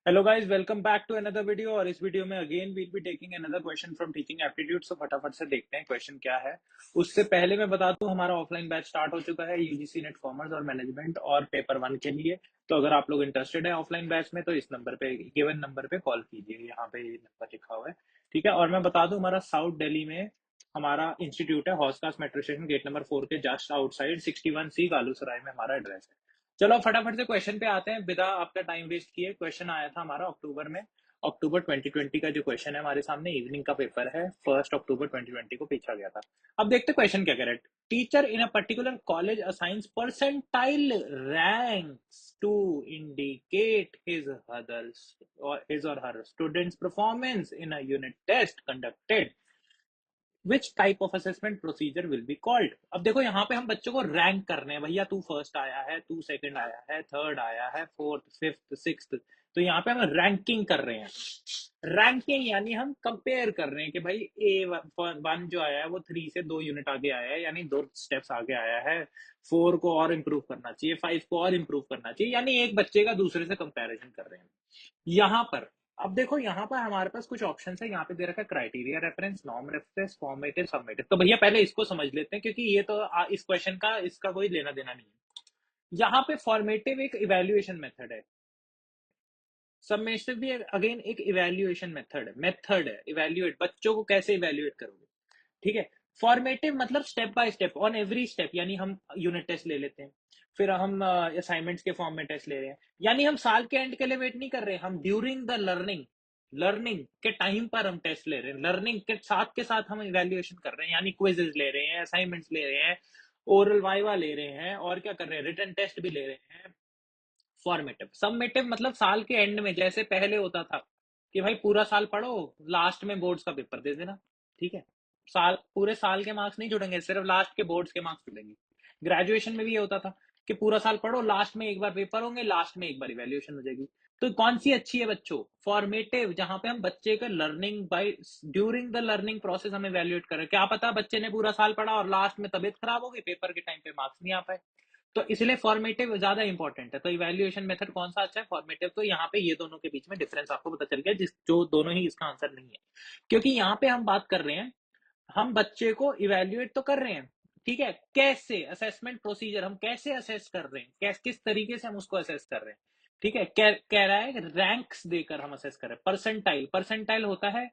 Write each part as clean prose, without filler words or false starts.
Hello guys, welcome back to another video. और इस video में again we'll be taking another question from teaching aptitude. So फटाफट से देखते हैं क्वेश्चन क्या है। उससे पहले मैं बता दूं, हमारा ऑफलाइन बैच स्टार्ट हो चुका है यूजीसी नेट कॉमर्स और मैनेजमेंट और पेपर 1 के लिए। तो अगर आप लोग इंटरेस्टेड है ऑफलाइन बैच में तो इस नंबर पे, गिवन नंबर पे कॉल कीजिए। यहाँ पे नंबर लिखा हुआ है, ठीक है। और मैं बता दूं, हमारा साउथ दिल्ली में हमारा इंस्टीट्यूट है, हॉस्कास मेट्रो स्टेशन गेट नंबर 4 के जस्ट आउटसाइड 61C गालूसराय में हमारा एड्रेस है। चलो फटाफट से क्वेश्चन पे आते हैं बिना आपका टाइम वेस्ट किए। क्वेश्चन आया था हमारा अक्टूबर में, अक्टूबर 2020 का जो क्वेश्चन है हमारे सामने, इवनिंग का पेपर है, 1 अक्टूबर 2020 को पूछा गया था। अब देखते क्वेश्चन क्या कह रहा है। Teacher in a particular college assigns percentile ranks to indicate his or her students performance in a unit test conducted, which type of assessment procedure will be called. अब देखो यहाँ पे हम बच्चों को रैंक कर रहे हैं, भैया तू फर्स्ट आया है, तू सेकंड आया है, थर्ड आया है, फोर्थ, फिफ्थ, सिक्स्थ। तो यहाँ पे हम रैंकिंग कर रहे हैं। रैंकिंग यानी हम कंपेयर कर रहे हैं कि भाई A1 जो आया है वो 3 से 2 यूनिट आगे आया है, यानी 2 स्टेप्स आगे आया है। 4 को और इम्प्रूव करना चाहिए, 5 को और इम्प्रूव करना चाहिए, यानी एक बच्चे का दूसरे से कंपैरिजन कर रहे हैं यहाँ पर। अब देखो यहाँ पर हमारे पास कुछ ऑप्शन है, यहाँ पे दे रखा है criteria reference, norm reference, formative, summative. तो भैया पहले इसको समझ लेते हैं, क्योंकि ये तो इस क्वेश्चन का इसका कोई लेना देना नहीं है। यहाँ पे फॉर्मेटिव एक इवेल्युएशन मेथड है, सबमेटिव भी अगेन एक इवेल्युएशन मेथड है इवेल्युएट, बच्चों को कैसे इवेल्युएट करोगे, ठीक है। फॉर्मेटिव मतलब step by step, on every step, यानी हम यूनिट टेस्ट ले लेते हैं, फिर हम असाइनमेंट्स के फॉर्म में टेस्ट ले रहे हैं, यानी हम साल के एंड के लिए वेट नहीं कर रहे हैं, हम ड्यूरिंग द लर्निंग लर्निंग के टाइम पर हम टेस्ट ले रहे हैं, लर्निंग के साथ हम इवेल्युएशन कर रहे हैं, यानी क्विजेस ले रहे हैं, असाइनमेंट्स ले रहे हैं, ओरल वाइवा ले रहे हैं, और क्या कर रहे हैं, रिटन टेस्ट भी ले रहे हैं। फॉर्मेटिव सबमेटिव मतलब साल के एंड में, जैसे पहले होता था कि भाई पूरा साल पढ़ो, लास्ट में बोर्ड्स का पेपर दे देना, ठीक है। पूरे साल के मार्क्स नहीं जुड़ेंगे, सिर्फ लास्ट के बोर्ड्स के मार्क्स जुड़ेंगे। ग्रेजुएशन में भी ये होता था कि पूरा साल पढ़ो, लास्ट में एक बार पेपर होंगे, लास्ट में एक बार इवेल्युएशन हो जाएगी। तो कौन सी अच्छी है बच्चों? फॉर्मेटिव, जहां पे हम बच्चे का learning by during the learning process हम इवेल्युएट करें। क्या पता बच्चे ने पूरा साल पढ़ा और लास्ट में तबीयत खराब हो गई, पेपर के टाइम पे मार्क्स नहीं आ पाए। तो इसलिए फॉर्मेटिव ज्यादा इंपॉर्टेंट है। तो इवैल्यूएशन मेथड कौन सा अच्छा है? फॉर्मेटिव। तो यहाँ पे ये दोनों के बीच में डिफरेंस आपको पता चल गया, जिस जो दोनों ही इसका आंसर नहीं है, क्योंकि यहाँ पे हम बात कर रहे हैं, हम बच्चे को इवैल्यूएट तो कर रहे हैं, ठीक है, कैसे असेसमेंट प्रोसीजर, हम कैसे असेस कर रहे हैं, किस तरीके से हम उसको असेस कर रहे हैं, ठीक है। कह रहा है रैंक्स देकर हम असेस कर रहे हैं। परसेंटाइल, परसेंटाइल होता है,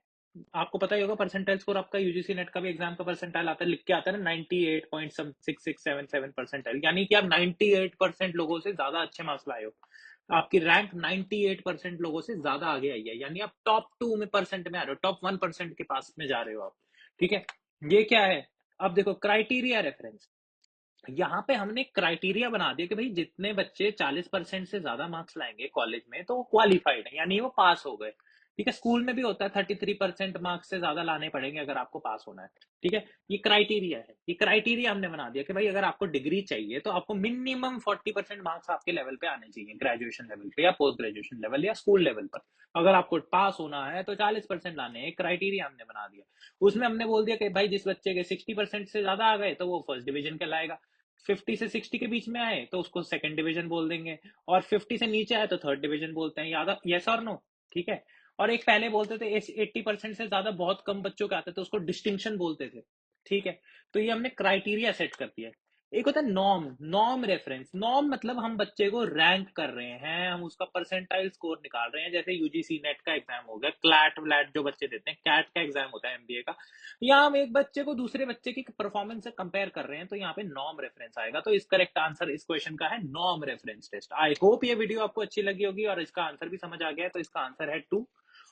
आपको पता ही होगा परसेंटाइल स्कोर, आपका यूजीसी नेट का भी एग्जाम का परसेंटाइल आता है, लिख के आता है ना 98.6677 परसेंटाइल, यानी कि आप 98% लोगों से ज्यादा अच्छे मार्क्स लाए हो, आपकी रैंक 98% लोगों से ज्यादा आगे आई है, यानी आप टॉप 2 में परसेंट में आ रहे हो, टॉप 1% के पास में जा रहे हो आप, ठीक है। ये क्या है? अब देखो क्राइटेरिया रेफरेंस, यहाँ पे हमने क्राइटेरिया बना दिया कि भाई जितने बच्चे 40% से ज्यादा मार्क्स लाएंगे कॉलेज में तो वो क्वालिफाइड है, यानी वो पास हो गए, ठीक है। स्कूल में भी होता है 33% मार्क्स से ज्यादा लाने पड़ेंगे अगर आपको पास होना है, ठीक है। ये क्राइटेरिया है, ये क्राइटेरिया हमने बना दिया कि भाई अगर आपको डिग्री चाहिए तो आपको मिनिमम 40% मार्क्स आपके लेवल पे आने चाहिए, ग्रेजुएशन लेवल पे या पोस्ट ग्रेजुएशन लेवल या स्कूल लेवल पर। अगर आपको पास होना है तो 40% लाने हैं, क्राइटेरिया हमने बना दिया। उसमें हमने बोल दिया कि भाई जिस बच्चे के 60% से ज्यादा आ गए तो वो फर्स्ट डिवीजन कहलाएगा, 50 से 60 के बीच में आए तो उसको सेकंड डिवीजन बोल देंगे, और 50 से नीचे आए तो थर्ड डिवीजन बोलते हैं, याद, यस और नो, ठीक है। और एक पहले बोलते थे 80% से ज्यादा बहुत कम बच्चों के आते थे, उसको डिस्टिंक्शन बोलते थे, ठीक है। तो ये हमने क्राइटेरिया सेट कर दिया। एक होता है नॉर्म, नॉर्म रेफरेंस। नॉर्म मतलब हम बच्चे को रैंक कर रहे हैं, हम उसका परसेंटाइल स्कोर निकाल रहे हैं, जैसे यूजीसी नेट का एग्जाम हो गया, क्लैट व्लैट जो बच्चे देते हैं, कैट का एग्जाम होता है एमबीए का, या हम एक बच्चे को दूसरे बच्चे की परफॉर्मेंस से कंपेयर कर रहे हैं, तो यहाँ पे नॉर्म रेफरेंस आएगा। तो इस करेक्ट आंसर इस क्वेश्चन का है norm reference test. I hope ये वीडियो आपको अच्छी लगी होगी और इसका आंसर भी समझ आ गया है। तो इसका आंसर है 2,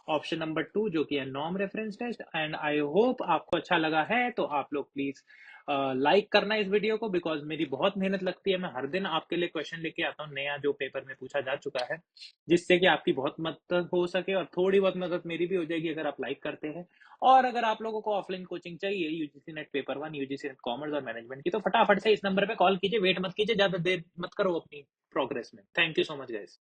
ऑप्शन नंबर 2, जो कि है norm reference test. And I hope आपको अच्छा लगा है, तो आप लोग प्लीज लाइक करना इस वीडियो को, बिकॉज मेरी बहुत मेहनत लगती है, मैं हर दिन आपके लिए क्वेश्चन लेके आता हूँ नया जो पेपर में पूछा जा चुका है, जिससे कि आपकी बहुत मदद हो सके और थोड़ी बहुत मदद मेरी भी हो जाएगी अगर आप लाइक करते हैं। और अगर आप लोगों को ऑफलाइन कोचिंग चाहिए UGC net paper 1, UGC net commerce और मैनेजमेंट की, तो फटाफट से इस नंबर पे कॉल कीजिए, वेट मत कीजिए, ज्यादा देर मत करो अपनी प्रोग्रेस में। Thank you so much guys.